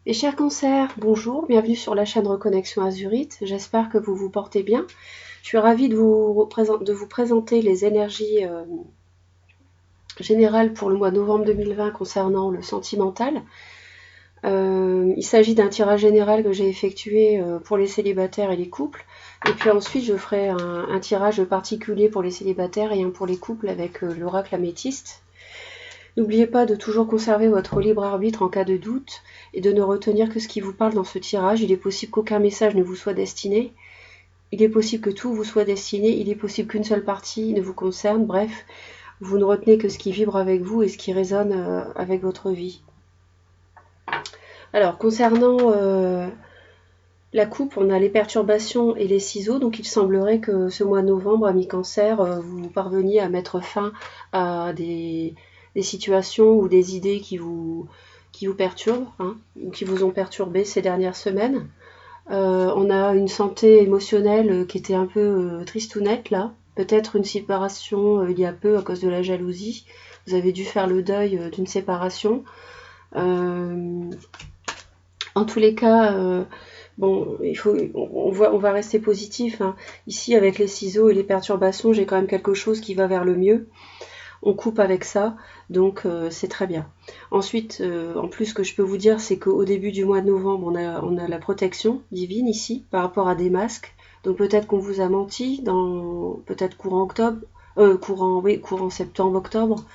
Mes chers cancers, bonjour, bienvenue sur la chaîne Reconnexion Azurite. J'espère que vous vous portez bien. Je suis ravie de vous présenter les énergies générales pour le mois de novembre 2020 concernant le sentimental. Il s'agit d'un tirage général que j'ai effectué pour les célibataires et les couples. Et puis ensuite, je ferai un tirage particulier pour les célibataires et un pour les couples avec l'oracle améthyste. N'oubliez pas de toujours conserver votre libre arbitre en cas de doute et de ne retenir que ce qui vous parle dans ce tirage. Il est possible qu'aucun message ne vous soit destiné. Il est possible que tout vous soit destiné. Il est possible qu'une seule partie ne vous concerne. Bref, vous ne retenez que ce qui vibre avec vous et ce qui résonne avec votre vie. Alors, concernant la coupe, on a les perturbations et les ciseaux. Donc, il semblerait que ce mois de novembre, amis cancer, vous parveniez à mettre fin à des situations ou des idées qui vous perturbent, ou qui vous ont perturbé ces dernières semaines. On a une santé émotionnelle qui était un peu tristounette là. Peut-être une séparation il y a peu à cause de la jalousie. Vous avez dû faire le deuil d'une séparation. En tous les cas, bon, on va rester positif. Ici, avec les ciseaux et les perturbations, j'ai quand même quelque chose qui va vers le mieux. On coupe avec ça, donc c'est très bien. Ensuite, en plus, ce que je peux vous dire, c'est qu'au début du mois de novembre, on a la protection divine ici, par rapport à des masques. Donc peut-être qu'on vous a menti, peut-être courant octobre, courant septembre, octobre.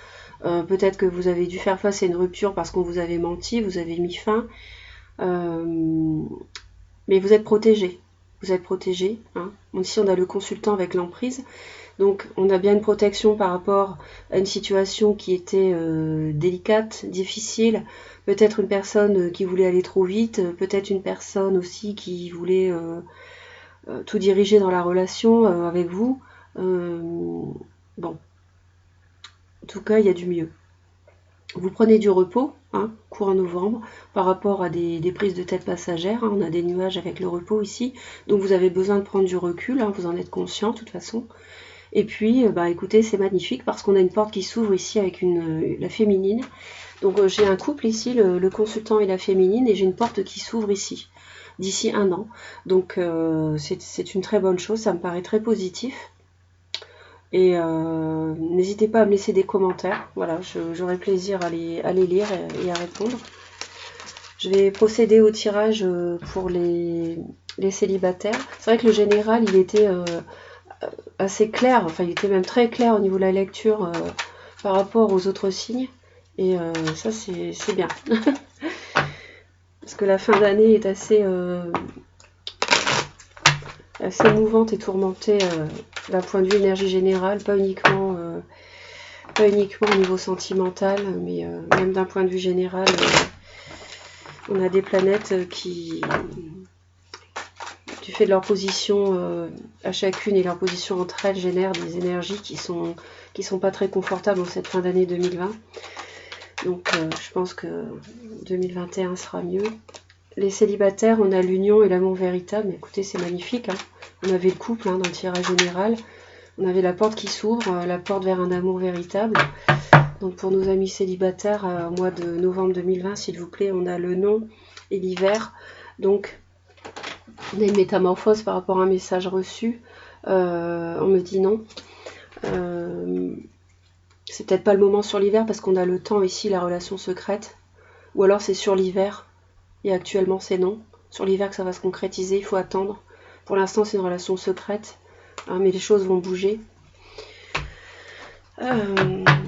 Peut-être que vous avez dû faire face à une rupture parce qu'on vous avait menti, vous avez mis fin. Mais vous êtes protégé. Vous êtes protégé. Ici, on a le consultant avec l'emprise. Donc on a bien une protection par rapport à une situation qui était délicate, difficile, peut-être une personne qui voulait aller trop vite, peut-être une personne aussi qui voulait tout diriger dans la relation avec vous. Bon, en tout cas, il y a du mieux. Vous prenez du repos, courant novembre, par rapport à des prises de tête passagères. On a des nuages avec le repos ici, donc vous avez besoin de prendre du recul, vous en êtes conscient de toute façon. Et puis, écoutez, c'est magnifique parce qu'on a une porte qui s'ouvre ici avec la féminine. Donc j'ai un couple ici, le consultant et la féminine, et j'ai une porte qui s'ouvre ici, d'ici 1 an. Donc c'est une très bonne chose, ça me paraît très positif. Et n'hésitez pas à me laisser des commentaires. Voilà, j'aurai plaisir à les lire et à répondre. Je vais procéder au tirage pour les célibataires. C'est vrai que le général, il était assez clair, enfin il était même très clair au niveau de la lecture par rapport aux autres signes. Et ça c'est bien. Parce que la fin d'année est assez mouvante et tourmentée d'un point de vue énergie générale, pas uniquement au niveau sentimental, mais même d'un point de vue général, on a des planètes qui, du fait de leur position à chacune et leur position entre elles, génèrent des énergies qui sont pas très confortables en cette fin d'année 2020. Donc je pense que 2021 sera mieux. Les célibataires, on a l'union et l'amour véritable. Écoutez, c'est magnifique. On avait le couple dans le tirage général. On avait la porte qui s'ouvre, la porte vers un amour véritable. Donc pour nos amis célibataires, au mois de novembre 2020, s'il vous plaît, on a le non et l'hiver. Donc on a une métamorphose par rapport à un message reçu. On me dit non. C'est peut-être pas le moment sur l'hiver parce qu'on a le temps ici, la relation secrète. Ou alors c'est sur l'hiver. Et actuellement c'est non. Sur l'hiver que ça va se concrétiser, il faut attendre. Pour l'instant c'est une relation secrète. Mais les choses vont bouger. Donc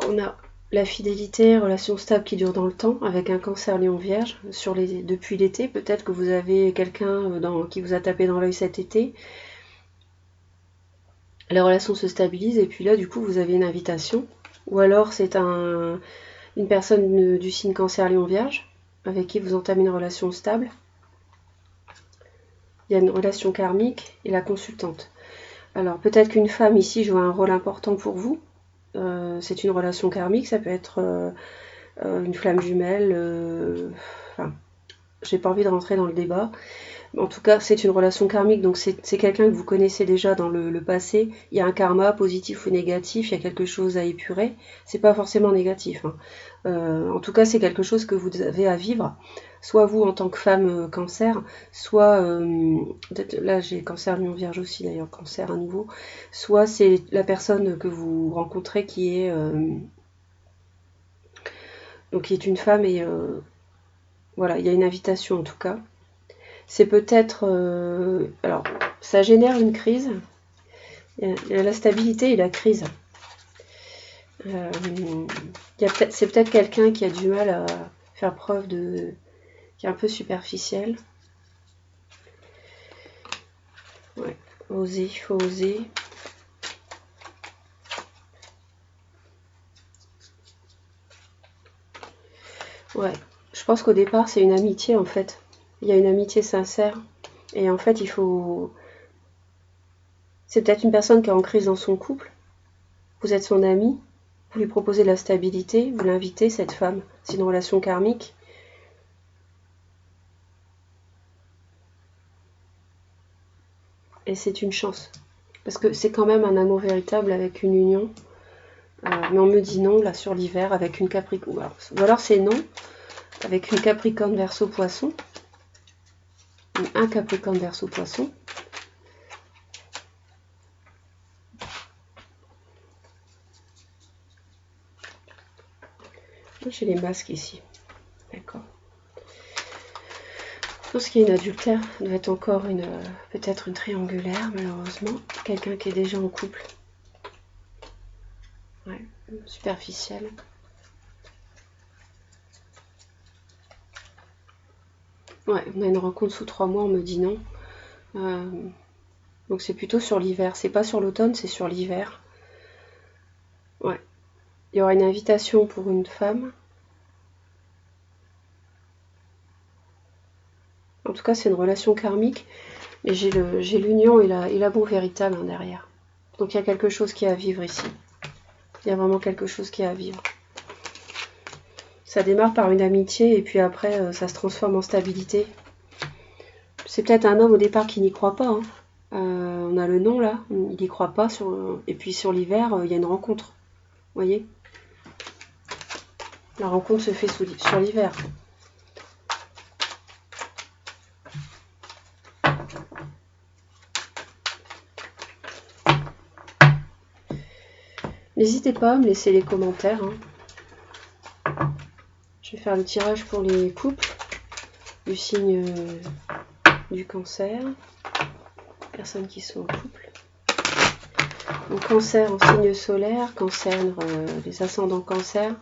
on a la fidélité, relation stable qui dure dans le temps, avec un cancer lion vierge depuis l'été. Peut-être que vous avez quelqu'un qui vous a tapé dans l'œil cet été. La relation se stabilise et puis là du coup vous avez une invitation. Ou alors c'est une personne du signe cancer lion vierge avec qui vous entamez une relation stable. Il y a une relation karmique et la consultante. Alors peut-être qu'une femme ici joue un rôle important pour vous. C'est une relation karmique, ça peut être une flamme jumelle. Enfin, j'ai pas envie de rentrer dans le débat. En tout cas, c'est une relation karmique, donc c'est quelqu'un que vous connaissez déjà dans le passé. Il y a un karma, positif ou négatif, il y a quelque chose à épurer. C'est pas forcément négatif, hein. En tout cas, c'est quelque chose que vous avez à vivre. Soit vous en tant que femme cancer, soit là j'ai cancer lion vierge aussi d'ailleurs, cancer à nouveau. Soit c'est la personne que vous rencontrez qui est donc qui est une femme et voilà, il y a une invitation en tout cas. C'est peut-être alors ça génère une crise. Il y a la stabilité et la crise. C'est peut-être quelqu'un qui a du mal à faire preuve de... qui est un peu superficiel. Ouais, oser, il faut oser. Ouais, je pense qu'au départ, c'est une amitié en fait. Il y a une amitié sincère. Et en fait, il faut... C'est peut-être une personne qui est en crise dans son couple. Vous êtes son ami. Vous lui proposez de la stabilité. Vous l'invitez, cette femme. C'est une relation karmique. Et c'est une chance. Parce que c'est quand même un amour véritable avec une union. Mais on me dit non, là, sur l'hiver, avec une Capricorne. Ou alors c'est non, avec une Capricorne Verseau Poisson. Un Capricorne Verseau Poisson. J'ai les masques ici. D'accord. Ce qui est une adultère doit être encore peut-être une triangulaire, malheureusement. Quelqu'un qui est déjà en couple. Ouais, superficiel. Ouais, on a une rencontre sous 3 mois, on me dit non. Donc c'est plutôt sur l'hiver. C'est pas sur l'automne, c'est sur l'hiver. Ouais. Il y aura une invitation pour une femme. En tout cas, c'est une relation karmique. Et j'ai l'union et l'amour véritable hein, derrière. Donc il y a quelque chose qui est à vivre ici. Il y a vraiment quelque chose qui est à vivre. Ça démarre par une amitié et puis après ça se transforme en stabilité. C'est peut-être un homme au départ qui n'y croit pas. Hein. On a le nom là, il n'y croit pas. Et puis sur l'hiver, il y a une rencontre. Vous voyez ? La rencontre se fait sur l'hiver. N'hésitez pas à me laisser les commentaires. Hein. Je vais faire le tirage pour les couples du signe du cancer. Personnes qui sont en couple. Donc cancer en signe solaire, cancer, les ascendants cancer,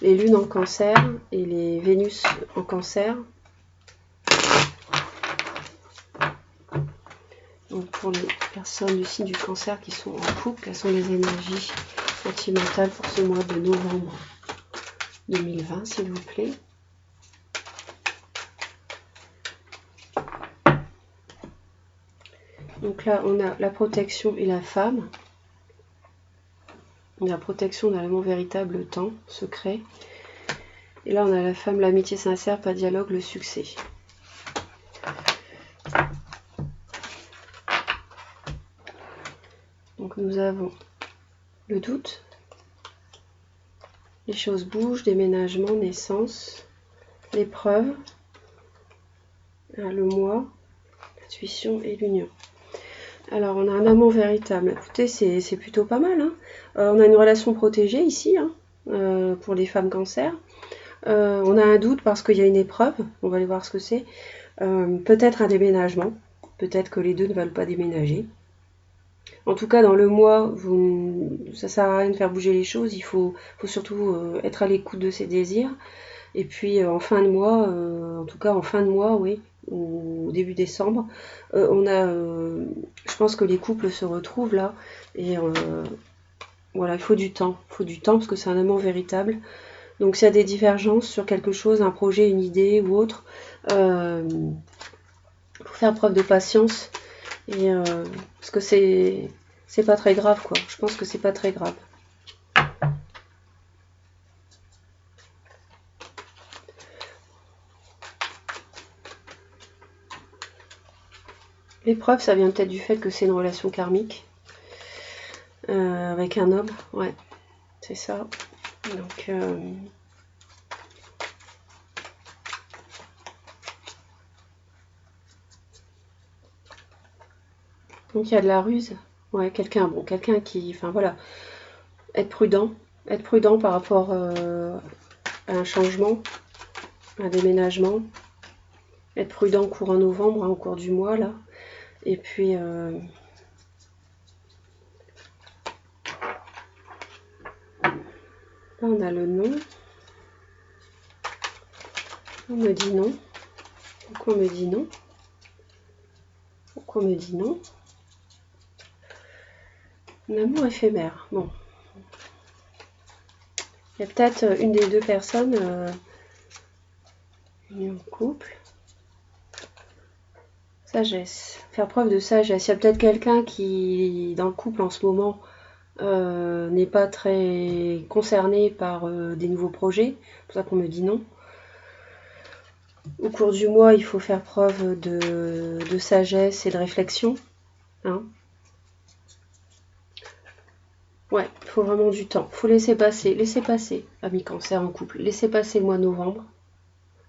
les lunes en cancer et les Vénus en cancer. Donc pour les personnes du signe du cancer qui sont en couple, quelles sont les énergies sentimentales pour ce mois de novembre 2020, s'il vous plaît. Donc là, on a la protection et la femme. La protection, on a l'amour véritable, le temps, secret. Et là, on a la femme, l'amitié sincère, pas de dialogue, le succès. Donc nous avons le doute, les choses bougent, déménagement, naissance, l'épreuve, le moi, l'intuition et l'union. Alors on a un amour véritable. Écoutez, c'est plutôt pas mal. Hein. On a une relation protégée ici, hein, pour les femmes cancer. On a un doute parce qu'il y a une épreuve, on va aller voir ce que c'est. Peut-être un déménagement, peut-être que les deux ne veulent pas déménager. En tout cas, dans le mois, ça sert à rien de faire bouger les choses, il faut surtout être à l'écoute de ses désirs. Et puis en fin de mois, en tout cas en fin de mois, oui, au début décembre, je pense que les couples se retrouvent là, et voilà, il faut du temps parce que c'est un amour véritable. Donc s'il y a des divergences sur quelque chose, un projet, une idée ou autre, il faut faire preuve de patience, et parce que c'est pas très grave quoi. Je pense que c'est pas très grave. L'épreuve, ça vient peut-être du fait que c'est une relation karmique avec un homme, ouais, c'est ça. Donc il y a de la ruse, ouais, quelqu'un qui, enfin voilà, être prudent par rapport à un changement, un déménagement, être prudent courant novembre, hein, au cours du mois là, et puis là on a le non, on me dit non, pourquoi on me dit non, pourquoi on me dit non, un amour éphémère, bon. Il y a peut-être une des deux personnes en couple. Sagesse. Faire preuve de sagesse. Il y a peut-être quelqu'un qui, dans le couple en ce moment, n'est pas très concerné par des nouveaux projets. C'est pour ça qu'on me dit non. Au cours du mois, il faut faire preuve de sagesse et de réflexion. Hein. Ouais, il faut vraiment du temps. Il faut laisser passer, amis cancer en couple. Laissez passer le mois de novembre.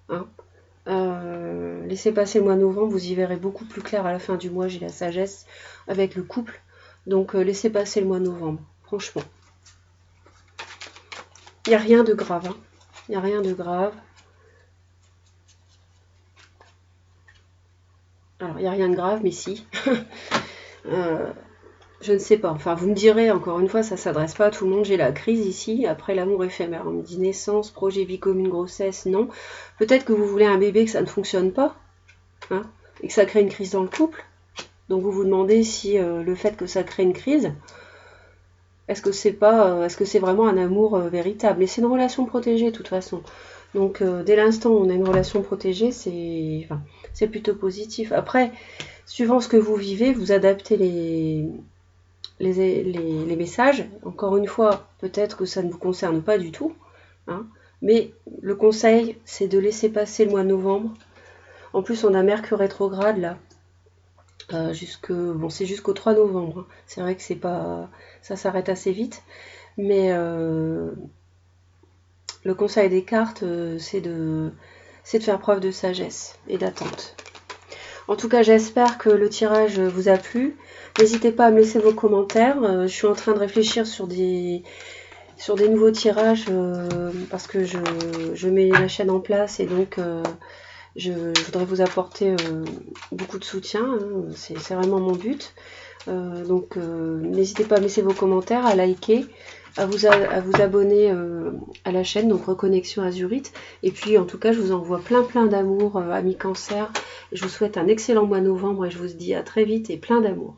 Hein. Laissez passer le mois de novembre, vous y verrez beaucoup plus clair à la fin du mois, j'ai la sagesse avec le couple. Donc laissez passer le mois de novembre, franchement. Il n'y a rien de grave. Hein. Il n'y a rien de grave. Alors, il n'y a rien de grave, mais si. Je ne sais pas. Enfin, vous me direz, encore une fois, ça ne s'adresse pas à tout le monde. J'ai la crise ici, après l'amour éphémère. On me dit naissance, projet, vie commune, grossesse, non. Peut-être que vous voulez un bébé, que ça ne fonctionne pas. Hein, et que ça crée une crise dans le couple. Donc vous vous demandez si le fait que ça crée une crise, est-ce que c'est vraiment un amour véritable? Et c'est une relation protégée de toute façon. Donc dès l'instant où on a une relation protégée, c'est plutôt positif. Après, suivant ce que vous vivez, vous adaptez les messages. Encore une fois, peut-être que ça ne vous concerne pas du tout. Hein, mais le conseil, c'est de laisser passer le mois de novembre. En plus, on a Mercure rétrograde là. C'est jusqu'au 3 novembre. Hein. C'est vrai que ça s'arrête assez vite. Mais le conseil des cartes, c'est de faire preuve de sagesse et d'attente. En tout cas, j'espère que le tirage vous a plu. N'hésitez pas à me laisser vos commentaires. Je suis en train de réfléchir sur des nouveaux tirages parce que je mets la chaîne en place et donc je voudrais vous apporter beaucoup de soutien. Hein. C'est vraiment mon but. Donc n'hésitez pas à me laisser vos commentaires, à liker, à vous abonner à la chaîne, donc Reconnexion Azurite. Et puis en tout cas, je vous envoie plein d'amour, amis cancer. Je vous souhaite un excellent mois de novembre et je vous dis à très vite et plein d'amour.